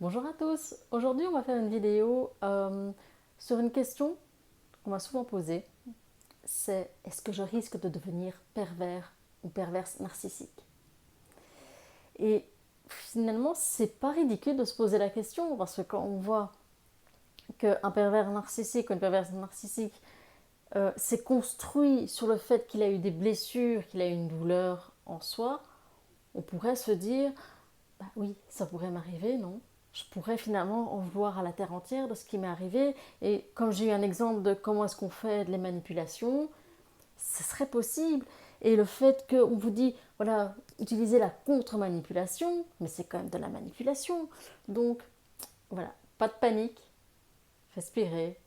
Bonjour à tous, aujourd'hui on va faire une vidéo sur une question qu'on m'a souvent posée, c'est est-ce que je risque de devenir pervers ou perverse narcissique? Et finalement c'est pas ridicule de se poser la question parce que quand on voit qu'un pervers narcissique ou une perverse narcissique s'est construit sur le fait qu'il a eu des blessures, qu'il a eu une douleur en soi, on pourrait se dire bah oui, ça pourrait m'arriver, non? Je pourrais finalement en vouloir à la terre entière de ce qui m'est arrivé. Et comme j'ai eu un exemple de comment est-ce qu'on fait les manipulations, ce serait possible. Et le fait qu'on vous dit, voilà, utilisez la contre-manipulation, mais c'est quand même de la manipulation. Donc, voilà, pas de panique, respirez,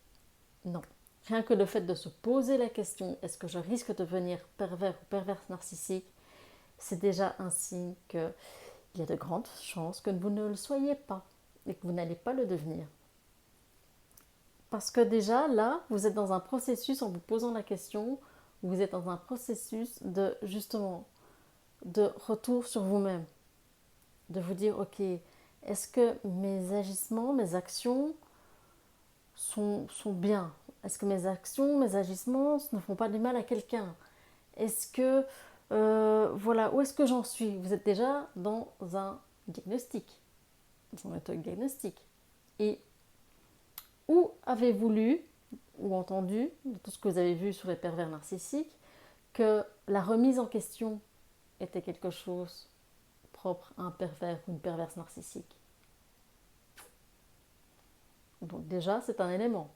non. Rien que le fait de se poser la question, est-ce que je risque de devenir pervers ou perverse narcissique, c'est déjà un signe que il y a de grandes chances que vous ne le soyez pas et que vous n'allez pas le devenir. Parce que déjà, là, vous êtes dans un processus, en vous posant la question, vous êtes dans un processus de, justement, de retour sur vous-même. De vous dire, ok, est-ce que mes agissements, mes actions sont bien? Est-ce que mes actions, mes agissements ne font pas du mal à quelqu'un? Est-ce que, voilà, où est-ce que j'en suis? Vous êtes déjà dans un diagnostic, dans un diagnostic. Et où avez-vous lu ou entendu, de tout ce que vous avez vu sur les pervers narcissiques, que la remise en question était quelque chose propre à un pervers ou une perverse narcissique? Donc déjà, c'est un élément.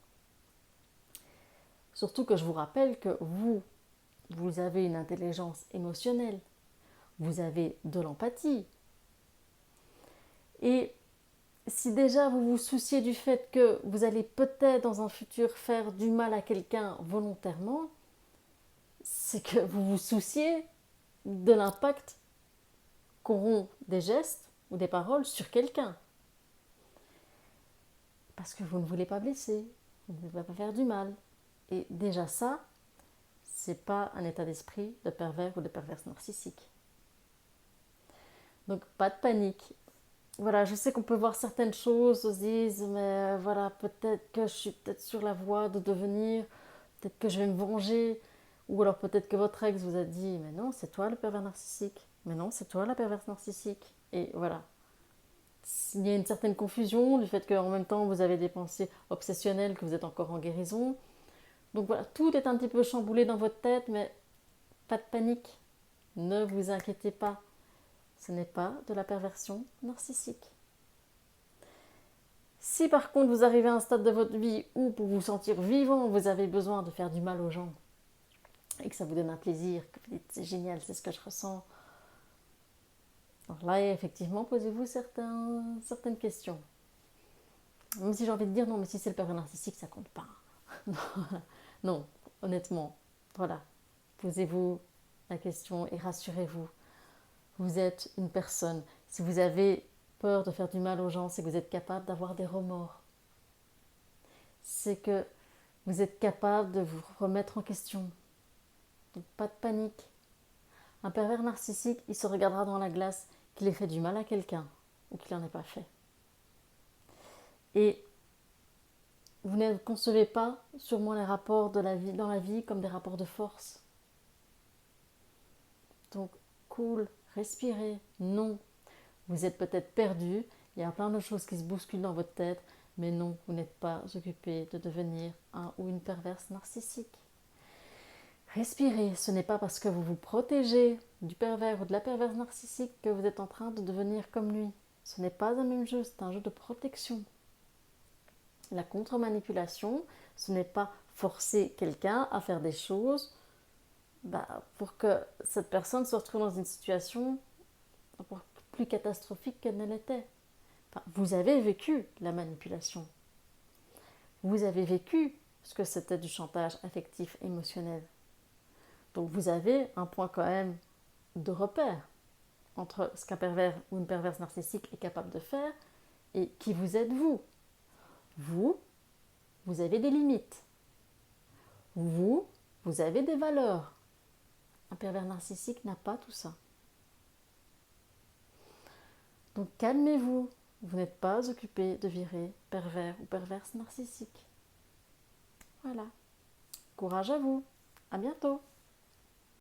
Surtout que je vous rappelle que vous avez une intelligence émotionnelle, vous avez de l'empathie. Et si déjà vous vous souciez du fait que vous allez peut-être dans un futur faire du mal à quelqu'un volontairement, c'est que vous vous souciez de l'impact qu'auront des gestes ou des paroles sur quelqu'un. Parce que vous ne voulez pas blesser, vous ne voulez pas faire du mal. Et déjà ça, c'est pas un état d'esprit de pervers ou de perverse narcissique. Donc pas de panique. Voilà, je sais qu'on peut voir certaines choses, on se dise, mais voilà, peut-être que je suis peut-être sur la voie de devenir, peut-être que je vais me venger, ou alors peut-être que votre ex vous a dit, mais non, c'est toi le pervers narcissique, mais non, c'est toi la perverse narcissique. Et voilà, il y a une certaine confusion du fait qu'en même temps vous avez des pensées obsessionnelles, que vous êtes encore en guérison. Donc voilà, tout est un petit peu chamboulé dans votre tête, mais pas de panique, ne vous inquiétez pas, ce n'est pas de la perversion narcissique. Si par contre vous arrivez à un stade de votre vie où pour vous sentir vivant, vous avez besoin de faire du mal aux gens et que ça vous donne un plaisir, que vous dites c'est génial, c'est ce que je ressens, alors là effectivement posez-vous certaines questions. Même si j'ai envie de dire non, mais si c'est le pervers narcissique, ça compte pas. Non, honnêtement, voilà. Posez-vous la question et rassurez-vous. Vous êtes une personne. Si vous avez peur de faire du mal aux gens, c'est que vous êtes capable d'avoir des remords. C'est que vous êtes capable de vous remettre en question. Donc pas de panique. Un pervers narcissique, il se regardera dans la glace qu'il ait fait du mal à quelqu'un ou qu'il n'en ait pas fait. Et vous ne concevez pas sûrement les rapports de la vie, dans la vie comme des rapports de force. Donc, cool, respirez. Non, vous êtes peut-être perdu, il y a plein de choses qui se bousculent dans votre tête, mais non, vous n'êtes pas occupé de devenir un ou une perverse narcissique. Respirez, ce n'est pas parce que vous vous protégez du pervers ou de la perverse narcissique que vous êtes en train de devenir comme lui. Ce n'est pas un même jeu, c'est un jeu de protection. La contre-manipulation, ce n'est pas forcer quelqu'un à faire des choses pour que cette personne se retrouve dans une situation plus catastrophique qu'elle ne l'était. Enfin, vous avez vécu la manipulation. Vous avez vécu ce que c'était du chantage affectif émotionnel. Donc vous avez un point quand même de repère entre ce qu'un pervers ou une perverse narcissique est capable de faire et qui vous êtes vous. Vous, vous avez des limites. Vous, vous avez des valeurs. Un pervers narcissique n'a pas tout ça. Donc calmez-vous, Vous n'êtes pas occupé de virer pervers ou perverse narcissique. Voilà. Courage à vous. À bientôt.